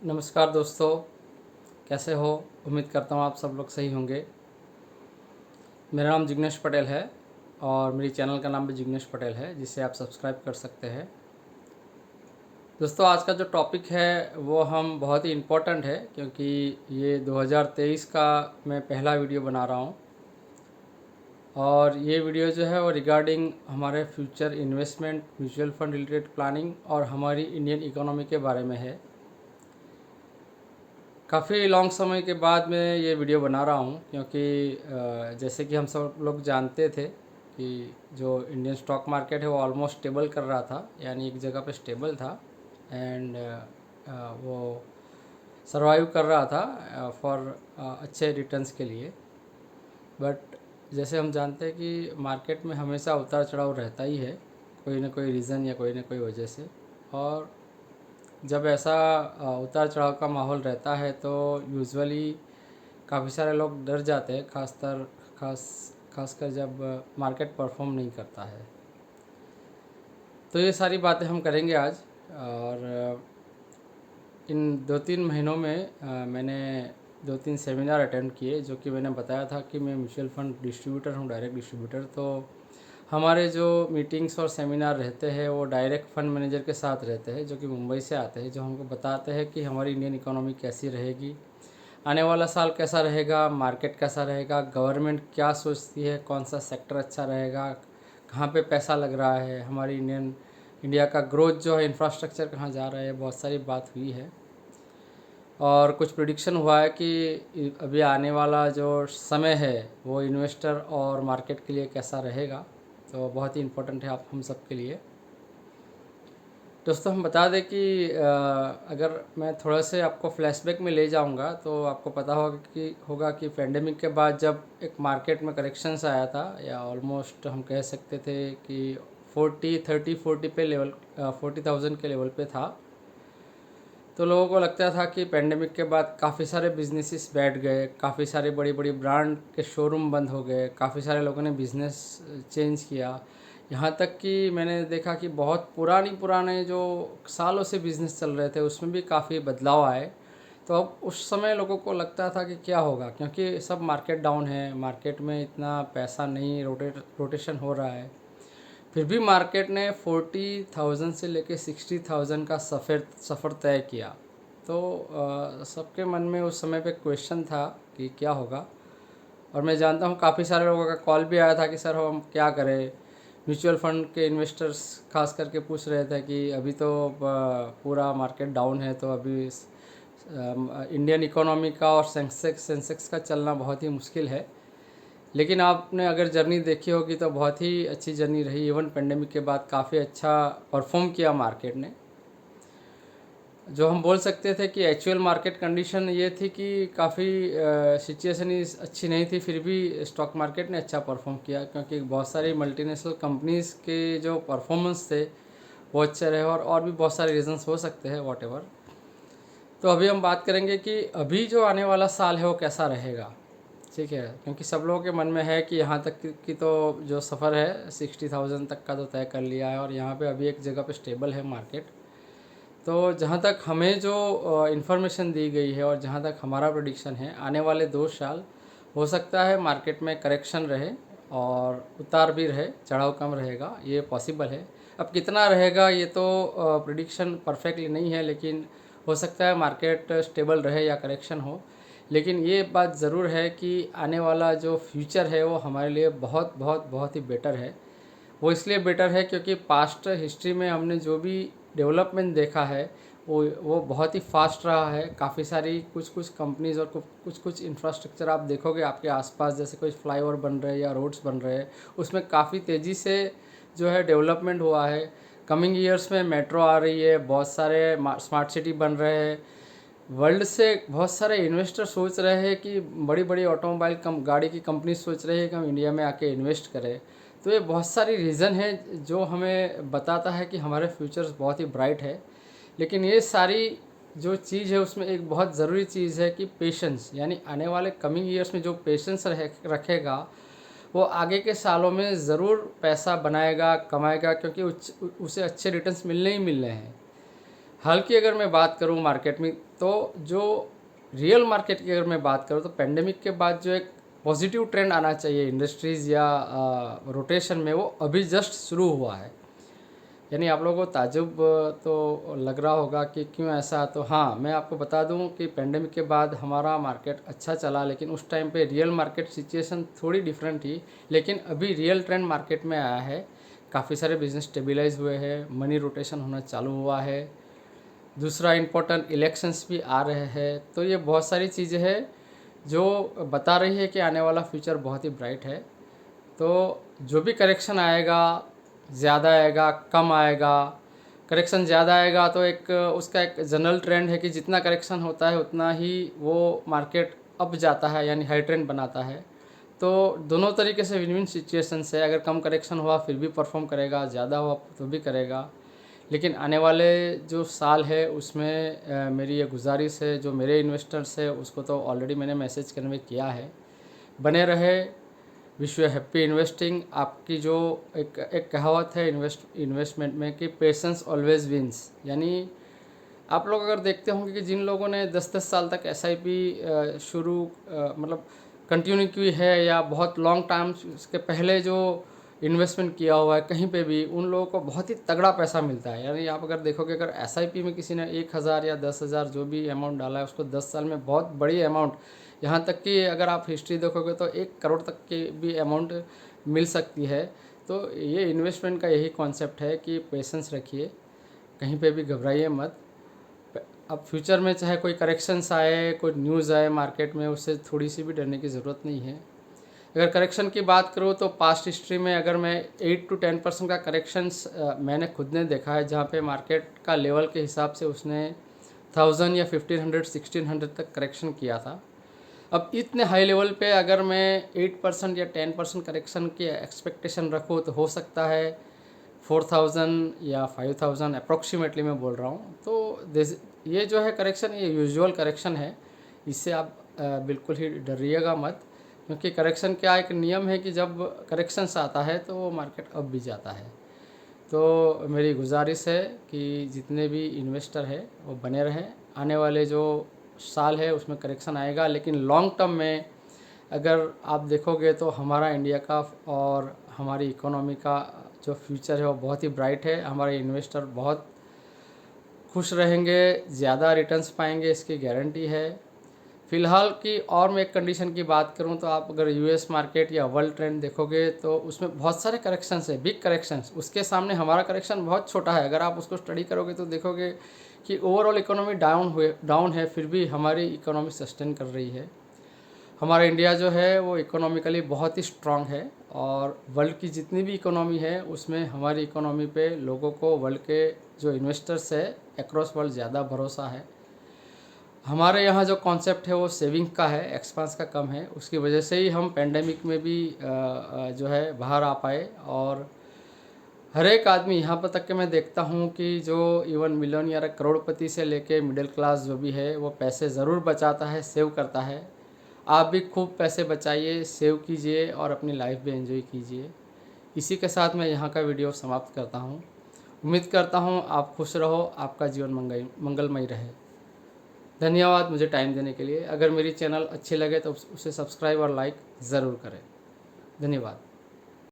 नमस्कार दोस्तों, कैसे हो? उम्मीद करता हूँ आप सब लोग सही होंगे। मेरा नाम जिग्नेश पटेल है और मेरी चैनल का नाम भी जिग्नेश पटेल है, जिसे आप सब्सक्राइब कर सकते हैं। दोस्तों, आज का जो टॉपिक है वो हम बहुत ही इम्पोर्टेंट है, क्योंकि ये 2023 का मैं पहला वीडियो बना रहा हूँ और ये वीडियो जो है वो रिगार्डिंग हमारे future investment, mutual fund related planning और हमारी इंडियन इकोनॉमी के बारे में है। काफ़ी लॉन्ग समय के बाद मैं ये वीडियो बना रहा हूँ, क्योंकि जैसे कि हम सब लोग जानते थे कि जो इंडियन स्टॉक मार्केट है वो ऑलमोस्ट स्टेबल कर रहा था, यानी एक जगह पे स्टेबल था एंड वो सरवाइव कर रहा था फॉर अच्छे रिटर्न्स के लिए। बट जैसे हम जानते हैं कि मार्केट में हमेशा उतार चढ़ाव रहता ही है, कोई ना कोई रीज़न या कोई ना कोई वजह से। और जब ऐसा उतार चढ़ाव का माहौल रहता है तो यूजुअली काफ़ी सारे लोग डर जाते हैं, खासकर जब मार्केट परफॉर्म नहीं करता है। तो ये सारी बातें हम करेंगे आज। और इन 2-3 महीनों में मैंने 2-3 सेमिनार अटेंड किए, जो कि मैंने बताया था कि मैं म्यूचुअल फंड डिस्ट्रीब्यूटर हूँ, डायरेक्ट डिस्ट्रीब्यूटर। तो हमारे जो मीटिंग्स और सेमिनार रहते हैं वो डायरेक्ट फंड मैनेजर के साथ रहते हैं, जो कि मुंबई से आते हैं, जो हमको बताते हैं कि हमारी इंडियन इकोनॉमी कैसी रहेगी, आने वाला साल कैसा रहेगा, मार्केट कैसा रहेगा, गवर्नमेंट क्या सोचती है, कौन सा सेक्टर अच्छा रहेगा, कहाँ पे पैसा लग रहा है, हमारी इंडिया का ग्रोथ जो है, इंफ्रास्ट्रक्चर कहाँ जा रहा है, बहुत सारी बात हुई है। और कुछ प्रिडिक्शन हुआ है कि अभी आने वाला जो समय है वो इन्वेस्टर और मार्केट के लिए कैसा रहेगा। तो बहुत ही इम्पोर्टेंट है आप हम सब के लिए। दोस्तों, हम बता दें कि अगर मैं थोड़ा से आपको फ्लैशबैक में ले जाऊंगा तो आपको पता होगा कि पेंडेमिक के बाद जब एक मार्केट में करेक्शंस आया था, या ऑलमोस्ट हम कह सकते थे कि 40 पे लेवल 40,000 के लेवल पे था। तो लोगों को लगता था कि पेंडेमिक के बाद काफ़ी सारे बिजनेसेस बैठ गए, काफ़ी सारे बड़ी बड़ी ब्रांड के शोरूम बंद हो गए, काफ़ी सारे लोगों ने बिज़नेस चेंज किया। यहाँ तक कि मैंने देखा कि बहुत पुराने जो सालों से बिज़नेस चल रहे थे उसमें भी काफ़ी बदलाव आए। तो अब उस समय लोगों को लगता था कि क्या होगा, क्योंकि सब मार्केट डाउन है, मार्केट में इतना पैसा नहीं रोटेशन हो रहा है। फिर भी मार्केट ने 40,000 से लेके 60,000 का सफ़र तय किया। तो सबके मन में उस समय पे क्वेश्चन था कि क्या होगा। और मैं जानता हूँ काफ़ी सारे लोगों का कॉल भी आया था कि सर हम क्या करें। म्यूचुअल फंड के इन्वेस्टर्स खास करके पूछ रहे थे कि अभी तो पूरा मार्केट डाउन है, तो अभी इंडियन इकोनॉमी का और सेंसेक्स का चलना बहुत ही मुश्किल है। लेकिन आपने अगर जर्नी देखी होगी तो बहुत ही अच्छी जर्नी रही। इवन पेंडेमिक के बाद काफ़ी अच्छा परफॉर्म किया मार्केट ने। जो हम बोल सकते थे कि एक्चुअल मार्केट कंडीशन ये थी कि काफ़ी सिचुएशन अच्छी नहीं थी, फिर भी स्टॉक मार्केट ने अच्छा परफॉर्म किया, क्योंकि बहुत सारी मल्टीनेशनल कंपनीज़ के जो परफॉर्मेंस थे वो अच्छे रहे। और भी बहुत सारे रीजंस हो सकते हैं, वॉट एवर। तो अभी हम बात करेंगे कि अभी जो आने वाला साल है वो कैसा रहेगा। ठीक है, क्योंकि सब लोगों के मन में है कि यहाँ तक की तो जो सफ़र है 60,000 तक का तो तय कर लिया है, और यहाँ पे अभी एक जगह पे स्टेबल है मार्केट। तो जहाँ तक हमें जो इन्फॉर्मेशन दी गई है और जहाँ तक हमारा प्रेडिक्शन है, आने वाले 2 साल हो सकता है मार्केट में करेक्शन रहे और उतार भी रहे, चढ़ाव कम रहेगा, ये पॉसिबल है। अब कितना रहेगा ये तो प्रेडिक्शन परफेक्टली नहीं है, लेकिन हो सकता है मार्केट स्टेबल रहे या करेक्शन हो। लेकिन ये बात ज़रूर है कि आने वाला जो फ्यूचर है वो हमारे लिए बहुत बहुत बहुत ही बेटर है। वो इसलिए बेटर है क्योंकि पास्ट हिस्ट्री में हमने जो भी डेवलपमेंट देखा है वो बहुत ही फास्ट रहा है। काफ़ी सारी कुछ कंपनीज और कुछ इंफ्रास्ट्रक्चर आप देखोगे आपके आसपास, जैसे कोई फ्लाईओवर बन रहे हैं या रोड्स बन रहे हैं, उसमें काफ़ी तेज़ी से जो है डेवलपमेंट हुआ है। कमिंग ईयर्स में मेट्रो आ रही है, बहुत सारे स्मार्ट सिटी बन रहे हैं। वर्ल्ड से बहुत सारे इन्वेस्टर सोच रहे हैं कि बड़ी बड़ी ऑटोमोबाइल गाड़ी की कंपनी सोच रही है कि हम इंडिया में आके इन्वेस्ट करें। तो ये बहुत सारी रीज़न है जो हमें बताता है कि हमारे फ्यूचर्स बहुत ही ब्राइट है। लेकिन ये सारी जो चीज़ है उसमें एक बहुत ज़रूरी चीज़ है कि पेशेंस, यानी आने वाले कमिंग ईयर्स में जो पेशेंस रखेगा वो आगे के सालों में ज़रूर पैसा बनाएगा, कमाएगा, क्योंकि उसे अच्छे रिटर्न्स मिलने ही मिलने हैं। हाल की अगर मैं बात करूं मार्केट में, तो जो रियल मार्केट की अगर मैं बात करूं तो पेंडेमिक के बाद जो एक पॉजिटिव ट्रेंड आना चाहिए इंडस्ट्रीज़ या रोटेशन में, वो अभी जस्ट शुरू हुआ है। यानी आप लोगों को ताजुब तो लग रहा होगा कि क्यों ऐसा। तो हाँ, मैं आपको बता दूं कि पेंडेमिक के बाद हमारा मार्केट अच्छा चला, लेकिन उस टाइम पे रियल मार्केट सिचुएशन थोड़ी डिफरेंट थी। लेकिन अभी रियल ट्रेंड मार्केट में आया है, काफ़ी सारे बिजनेस स्टेबलाइज हुए हैं, मनी रोटेशन होना चालू हुआ है। दूसरा इम्पोर्टेंट इलेक्शंस भी आ रहे हैं। तो ये बहुत सारी चीज़ें हैं जो बता रही है कि आने वाला फ्यूचर बहुत ही ब्राइट है। तो जो भी करेक्शन आएगा, ज़्यादा आएगा कम आएगा, करेक्शन ज़्यादा आएगा तो एक उसका एक जनरल ट्रेंड है कि जितना करेक्शन होता है उतना ही वो मार्केट अप जाता है, यानी हाई ट्रेंड बनाता है। तो दोनों तरीके से विन विन सिचुएशन है। अगर कम करेक्शन हुआ फिर भी परफॉर्म करेगा, ज़्यादा हुआ तो भी करेगा। लेकिन आने वाले जो साल है उसमें मेरी ये गुजारिश है, जो मेरे इन्वेस्टर्स है उसको तो ऑलरेडी मैंने मैसेज कन्वे किया है, बने रहे, विश यू हैप्पी इन्वेस्टिंग। आपकी जो एक कहावत है इन्वेस्टमेंट में कि पेशेंस ऑलवेज विंस। यानी आप लोग अगर देखते होंगे कि जिन लोगों ने 10-10 साल तक एसआईपी शुरू मतलब कंटिन्यू की है, या बहुत लॉन्ग टाइम उसके पहले जो इन्वेस्टमेंट किया हुआ है कहीं पे भी, उन लोगों को बहुत ही तगड़ा पैसा मिलता है। यानी आप अगर देखोगे, अगर एसआईपी में किसी ने 1,000 या 10,000 जो भी अमाउंट डाला है, उसको 10 साल में बहुत बड़ी अमाउंट, यहाँ तक कि अगर आप हिस्ट्री देखोगे तो 1 करोड़ तक की भी अमाउंट मिल सकती है। तो ये इन्वेस्टमेंट का यही कॉन्सेप्ट है कि पेशेंस रखिए, कहीं पे भी घबराइए मत। अब फ्यूचर में चाहे कोई करेक्शंस आए, कोई न्यूज़ आए मार्केट में, उससे थोड़ी सी भी डरने की ज़रूरत नहीं है। अगर करेक्शन की बात करूँ तो पास्ट हिस्ट्री में अगर मैं 8 to 10% का करेक्शंस मैंने खुद ने देखा है, जहाँ पे मार्केट का लेवल के हिसाब से उसने 1000 या 1500 1600 तक करेक्शन किया था। अब इतने हाई लेवल पे अगर मैं 8% या 10% करेक्शन की एक्सपेक्टेशन रखूँ तो हो सकता है 4000 या 5000 अप्रोक्सीमेटली मैं बोल रहा हूँ। तो ये जो है करेक्शन, ये यूजुअल करेक्शन है, इससे आप बिल्कुल ही डरिएगा मत। क्योंकि करेक्शन क्या एक नियम है कि जब करेक्शंस आता है तो वो मार्केट अप भी जाता है। तो मेरी गुजारिश है कि जितने भी इन्वेस्टर है वो बने रहें। आने वाले जो साल है उसमें करेक्शन आएगा, लेकिन लॉन्ग टर्म में अगर आप देखोगे तो हमारा इंडिया का और हमारी इकोनॉमी का जो फ्यूचर है वो बहुत ही ब्राइट है। हमारे इन्वेस्टर बहुत खुश रहेंगे, ज़्यादा रिटर्न्स पाएंगे, इसकी गारंटी है। फ़िलहाल की और मैं एक कंडीशन की बात करूं तो आप अगर यूएस मार्केट या वर्ल्ड ट्रेंड देखोगे तो उसमें बहुत सारे करेक्शंस है, बिग करेक्शंस। उसके सामने हमारा करेक्शन बहुत छोटा है। अगर आप उसको स्टडी करोगे तो देखोगे कि ओवरऑल इकोनॉमी डाउन है, फिर भी हमारी इकोनॉमी सस्टेन कर रही है। हमारा इंडिया जो है वो इकोनॉमिकली बहुत ही स्ट्रांग है, और वर्ल्ड की जितनी भी इकोनॉमी है उसमें हमारी इकोनॉमी पे लोगों को, वर्ल्ड के जो इन्वेस्टर्स है अक्रॉस वर्ल्ड, ज़्यादा भरोसा है। हमारे यहाँ जो कॉन्सेप्ट है वो सेविंग का है, एक्सपेंस का कम है। उसकी वजह से ही हम पेंडेमिक में भी जो है बाहर आ पाए। और हर एक आदमी यहाँ पर तक कि मैं देखता हूँ कि जो इवन मिलियनियर, करोड़पति से लेके मिडिल क्लास जो भी है, वो पैसे ज़रूर बचाता है, सेव करता है। आप भी खूब पैसे बचाइए, सेव कीजिए और अपनी लाइफ भी एंजॉय कीजिए। इसी के साथ मैं यहाँ का वीडियो समाप्त करता हूँ। उम्मीद करता हूँ आप खुश रहो, आपका जीवन मंगलमय रहे। धन्यवाद मुझे टाइम देने के लिए। अगर मेरी चैनल अच्छी लगे तो उसे सब्सक्राइब और लाइक ज़रूर करें। धन्यवाद।